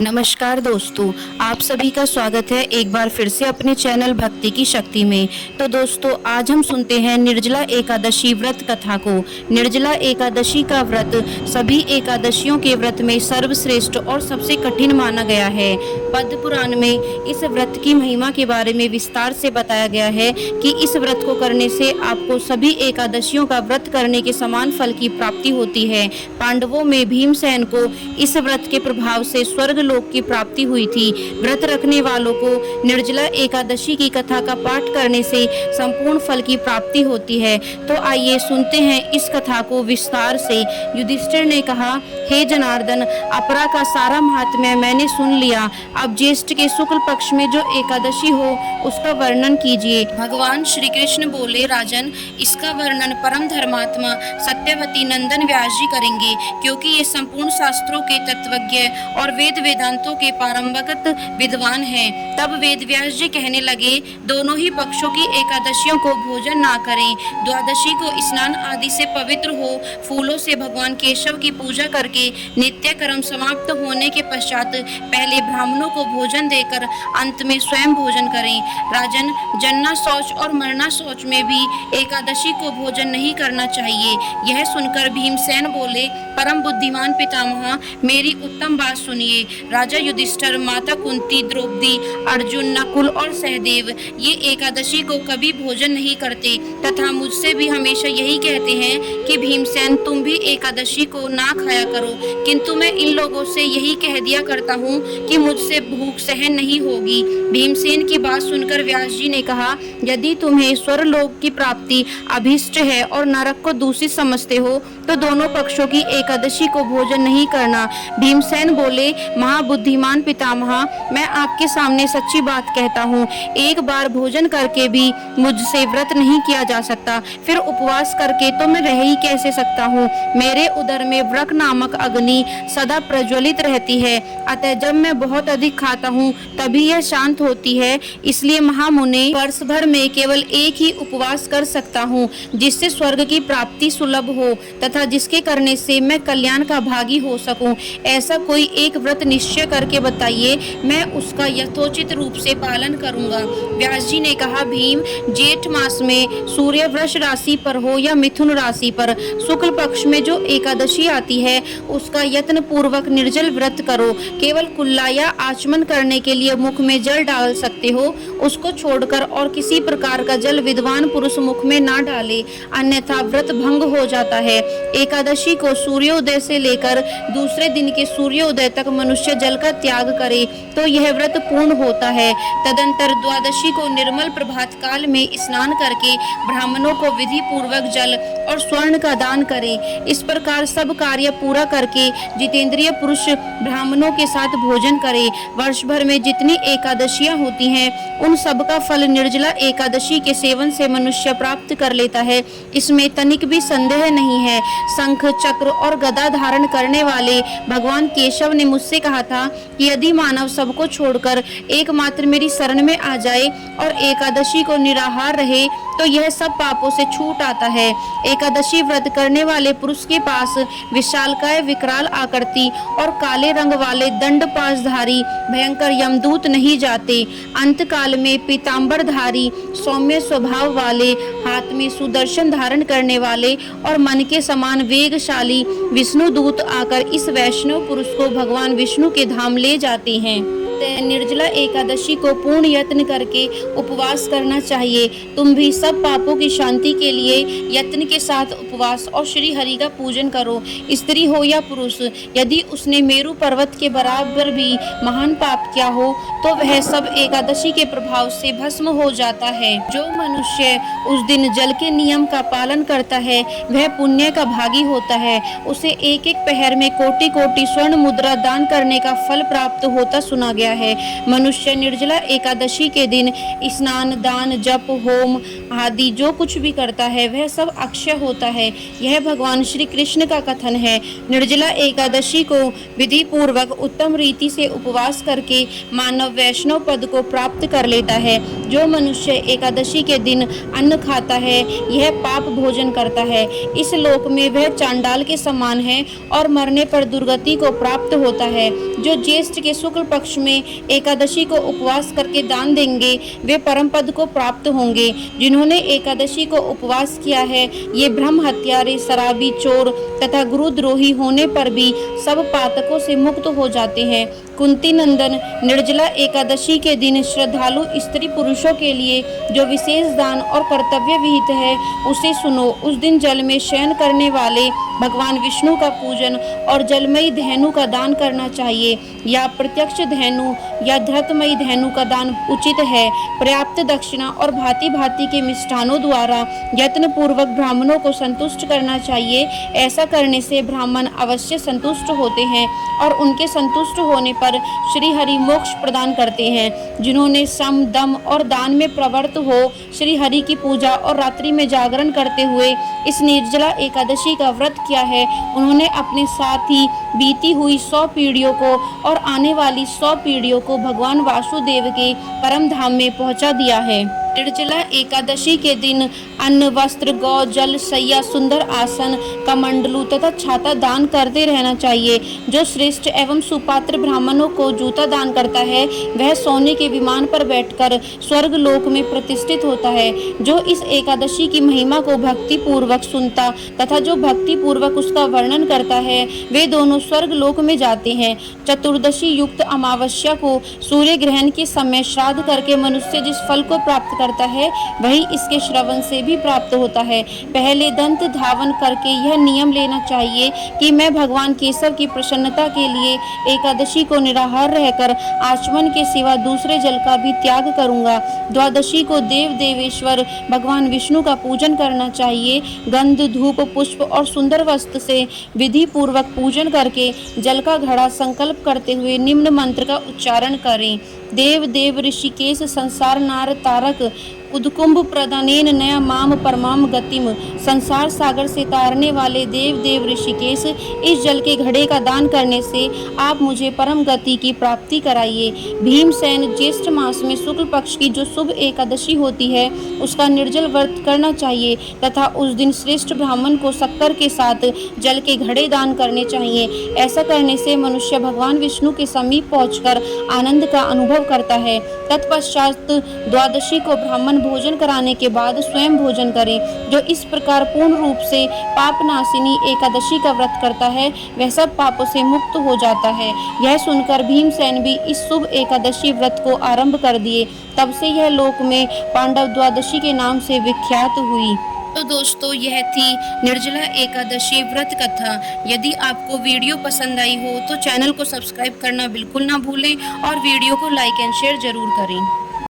नमस्कार दोस्तों, आप सभी का स्वागत है एक बार फिर से अपने चैनल भक्ति की शक्ति में। तो दोस्तों, आज हम सुनते हैं निर्जला एकादशी व्रत कथा को। निर्जला एकादशी का व्रत सभी एकादशियों के व्रत में सर्वश्रेष्ठ और सबसे कठिन माना गया है। पद्म पुराण में इस व्रत की महिमा के बारे में विस्तार से बताया गया है कि इस व्रत को करने से आपको सभी एकादशियों का व्रत करने के समान फल की प्राप्ति होती है। पांडवों में भीमसेन को इस व्रत के प्रभाव से स्वर्ग लोक की प्राप्ति हुई थी। व्रत रखने वालों को निर्जला एकादशी की कथा का पाठ करने से संपूर्ण फल की प्राप्ति होती है। तो आइए सुनते हैं इस कथा को विस्तार से। युधिष्ठिर ने कहा, हे जनार्दन, अपरा का सारा महात्म्य मैंने सुन लिया। अब ज्येष्ठ के शुक्ल पक्ष में जो एकादशी हो उसका वर्णन कीजिए। भगवान श्री कृष्ण बोले, राजन, इसका वर्णन परम धर्मात्मा सत्यवती नंदन व्यास जी करेंगे, क्योंकि ये संपूर्ण शास्त्रों के तत्वज्ञ और वेद वेदांतों के पारंगत विद्वान हैं। तब वेद व्यास जी कहने लगे, दोनों ही पक्षों की एकादशियों को भोजन ना करें। द्वादशी को स्नान आदि से पवित्र हो फूलों से भगवान केशव की पूजा करके नित्य कर्म समाप्त होने के पश्चात पहले ब्राह्मणों को भोजन देकर अंत में स्वयं भोजन करें। राजन, जन्ना शौच और मरना शौच में भी एकादशी को भोजन नहीं करना चाहिए। यह सुनकर भीमसेन बोले, परम बुद्धिमान पितामह, मेरी उत्तम बात सुनिए। राजा युधिष्ठिर, माता कुंती, द्रौपदी, अर्जुन, नकुल और सहदेव ये एकादशी को कभी भोजन नहीं करते तथा मुझसे भी हमेशा यही कहते हैं कि भीमसेन, तुम भी एकादशी को ना खाया करो, किंतु मैं इन लोगों से यही कह दिया करता हूँ कि मुझसे भूख सहन नहीं होगी। भीमसेन की बात सुनकर व्यास जी ने कहा, यदि तुम्हें स्वर्गलोक की प्राप्ति अभीष्ट है और नरक को दूषित समझते हो तो दोनों पक्षों की एकादशी को भोजन नहीं करना। भीमसेन बोले, महाबुद्धिमान पितामह, मैं आपके सामने सच्ची बात कहता हूँ, एक बार भोजन करके भी मुझसे व्रत नहीं किया जा सकता, फिर उपवास करके तो मैं रह ही कैसे सकता हूँ। मेरे उदर में व्रक नामक अग्नि सदा प्रज्वलित रहती है, अतः जब मैं बहुत अधिक खाता हूँ तभी यह शांत होती है। इसलिए महामुने, वर्ष भर में केवल एक ही उपवास कर सकता हूँ जिससे स्वर्ग की प्राप्ति सुलभ हो तथा जिसके करने से मैं कल्याण का भागी हो सकूं। ऐसा कोई एक व्रत निश्चय करके बताइए, मैं उसका यथोचित रूप से पालन करूंगा। व्यास जी ने कहा, भीम, जेठ मास में सूर्य वृष राशि पर हो या मिथुन राशि पर शुक्ल पक्ष में जो एकादशी आती है उसका यत्न पूर्वक निर्जल व्रत करो। केवल कुल्ला या आचमन करने के लिए मुख में जल डाल सकते हो, उसको छोड़कर और किसी प्रकार का जल विद्वान पुरुष मुख में ना डाले, अन्यथा व्रत भंग हो जाता है। एकादशी को सूर्योदय से लेकर दूसरे दिन के सूर्योदय तक मनुष्य जल का त्याग करे तो यह व्रत पूर्ण होता है। तदंतर द्वादशी को निर्मल प्रभात काल में स्नान करके ब्राह्मणों को विधि पूर्वक जल और स्वर्ण का दान करें। इस प्रकार सब कार्य पूरा करके जितेंद्रिय पुरुष ब्राह्मणों के साथ भोजन करे। वर्ष भर में जितनी एकादशियां होती हैं उन सब का फल निर्जला एकादशी के सेवन से मनुष्य प्राप्त कर लेता है, इसमें तनिक भी संदेह नहीं है। शंख, चक्र और गदा धारण करने वाले भगवान केशव ने मुझसे कहा था कि यदि मानव सबको छोड़कर एकमात्र मेरी शरण में आ जाए और एकादशी को निराहार रहे तो यह सब पापों से छूट आता है। एकादशी व्रत करने वाले पुरुष के पास विशालकाय, विकराल आकृति और काले रंग वाले दंड पाशधारी भयंकर यमदूत नहीं जाते। अंत काल में पीतांबरधारी, सौम्य स्वभाव वाले, हाथ में सुदर्शन धारण करने वाले और मन के समान वेगशाली विष्णु दूत आकर इस वैष्णव पुरुष को भगवान विष्णु के धाम ले जाते हैं। निर्जला एकादशी को पूर्ण यत्न करके उपवास करना चाहिए। तुम भी सब पापों की शांति के लिए यत्न के साथ उपवास और श्री हरि का पूजन करो। स्त्री हो या पुरुष, यदि उसने मेरु पर्वत के बराबर भी महान पाप किया हो तो वह सब एकादशी के प्रभाव से भस्म हो जाता है। जो मनुष्य उस दिन जल के नियम का पालन करता है वह पुण्य का भागी होता है। उसे एक एक पहर में कोटि कोटि स्वर्ण मुद्रा दान करने का फल प्राप्त होता सुना गया है। है। मनुष्य निर्जला एकादशी के दिन स्नान, दान, जप, होम आदि जो कुछ भी करता है वह सब अक्षय होता है। यह भगवान श्री कृष्ण का कथन है। निर्जला एकादशी को विधि पूर्वक उत्तम रीति से उपवास करके मानव वैष्णव पद को प्राप्त कर लेता है। जो मनुष्य एकादशी के दिन अन्न खाता है यह पाप भोजन करता है। इस लोक में वह चांडाल के समान है और मरने पर दुर्गति को प्राप्त होता है। जो ज्येष्ठ के शुक्ल पक्ष में एकादशी को उपवास करके दान देंगे वे परम पद को प्राप्त होंगे। जिन्होंने एकादशी को उपवास किया है ये ब्रह्म हत्यारे, शराबी, चोर तथा गुरुद्रोही होने पर भी सब पातकों से मुक्त हो जाते हैं। कुंती नंदन, निर्जला एकादशी के दिन श्रद्धालु स्त्री पुरुषों के लिए जो विशेष दान और कर्तव्य विहित है उसे सुनो। उस दिन जल में शयन करने वाले भगवान विष्णु का पूजन और जलमयी धेनु का दान करना चाहिए या प्रत्यक्ष धेनु या धृतमयी धेनु का दान उचित है। पर्याप्त दक्षिणा और भांति भांति के मिष्ठानों द्वारा यत्न पूर्वक ब्राह्मणों को संतुष्ट करना चाहिए। ऐसा करने से ब्राह्मण अवश्य संतुष्ट होते हैं और उनके संतुष्ट होने पर श्री हरि मोक्ष प्रदान करते हैं। जिन्होंने सम, दम और दान में प्रवृत्त हो श्री हरि की पूजा और रात्रि में जागरण करते हुए इस निर्जला एकादशी का व्रत किया है उन्होंने अपने साथ ही बीती हुई 100 पीढ़ियों को और आने वाली 100 पीढ़ियों को भगवान वासुदेव के परम धाम में पहुंचा दिया है। निर्जला एकादशी के दिन अन्न, वस्त्र, गौ, जल, सैया, सुंदर आसन, कमंडलू तथा छाता दान करते रहना चाहिए। जो श्रेष्ठ एवं सुपात्र ब्राह्मणों को जूता दान करता है वह सोने के विमान पर बैठकर स्वर्ग लोक में प्रतिष्ठित होता है। जो इस एकादशी की महिमा को भक्ति पूर्वक सुनता तथा जो भक्ति पूर्वक उसका वर्णन करता है वे दोनों स्वर्ग लोक में जाते हैं। चतुर्दशी युक्त अमावस्या को सूर्य ग्रहण के समय श्राद्ध करके मनुष्य जिस फल को प्राप्त करता है वही इसके श्रवण से भी प्राप्त होता है। पहले दंत धावन करके यह नियम लेना चाहिए कि मैं भगवान केशव की प्रसन्नता के लिए एकादशी को निराहार रहकर आचमन के सिवा दूसरे जल का भी त्याग करूंगा। द्वादशी को देव देवेश्वर भगवान विष्णु का पूजन करना चाहिए। गंध, धूप, पुष्प और सुंदर वस्त्र से विधि पूर्वक पूजन करके जल का घड़ा संकल्प करते हुए निम्न मंत्र का उच्चारण करें। देव देव ऋषिकेश संसार नार तारक उद्कुंभ प्रदानेन नया माम परमाम गतिम। संसार सागर से तारने वाले देव देव ऋषिकेश इस जल के घड़े का दान करने से आप मुझे परम गति की प्राप्ति कराइए। भीमसेन, ज्येष्ठ मास में शुक्ल पक्ष की जो शुभ एकादशी होती है उसका निर्जल व्रत करना चाहिए तथा उस दिन श्रेष्ठ ब्राह्मण को शक्कर के साथ जल के घड़े दान करने चाहिए। ऐसा करने से मनुष्य भगवान विष्णु के समीप पहुंचकर आनंद का अनुभव करता है। तत्पश्चात द्वादशी को ब्राह्मण भोजन कराने के बाद स्वयं भोजन करें। जो इस प्रकार पूर्ण रूप से पापनाशिनी एकादशी का व्रत करता है वह सब पापों से मुक्त हो जाता है। यह सुनकर भीमसेन भी इस शुभ एकादशी व्रत को आरंभ कर दिए। तब से यह लोक में पांडव द्वादशी के नाम से विख्यात हुई। तो दोस्तों यह थी निर्जला एकादशी व्रत कथा। यदि आपको वीडियो पसंद आई हो तो चैनल को सब्सक्राइब करना बिल्कुल ना भूलें और वीडियो को लाइक एंड शेयर जरूर करें।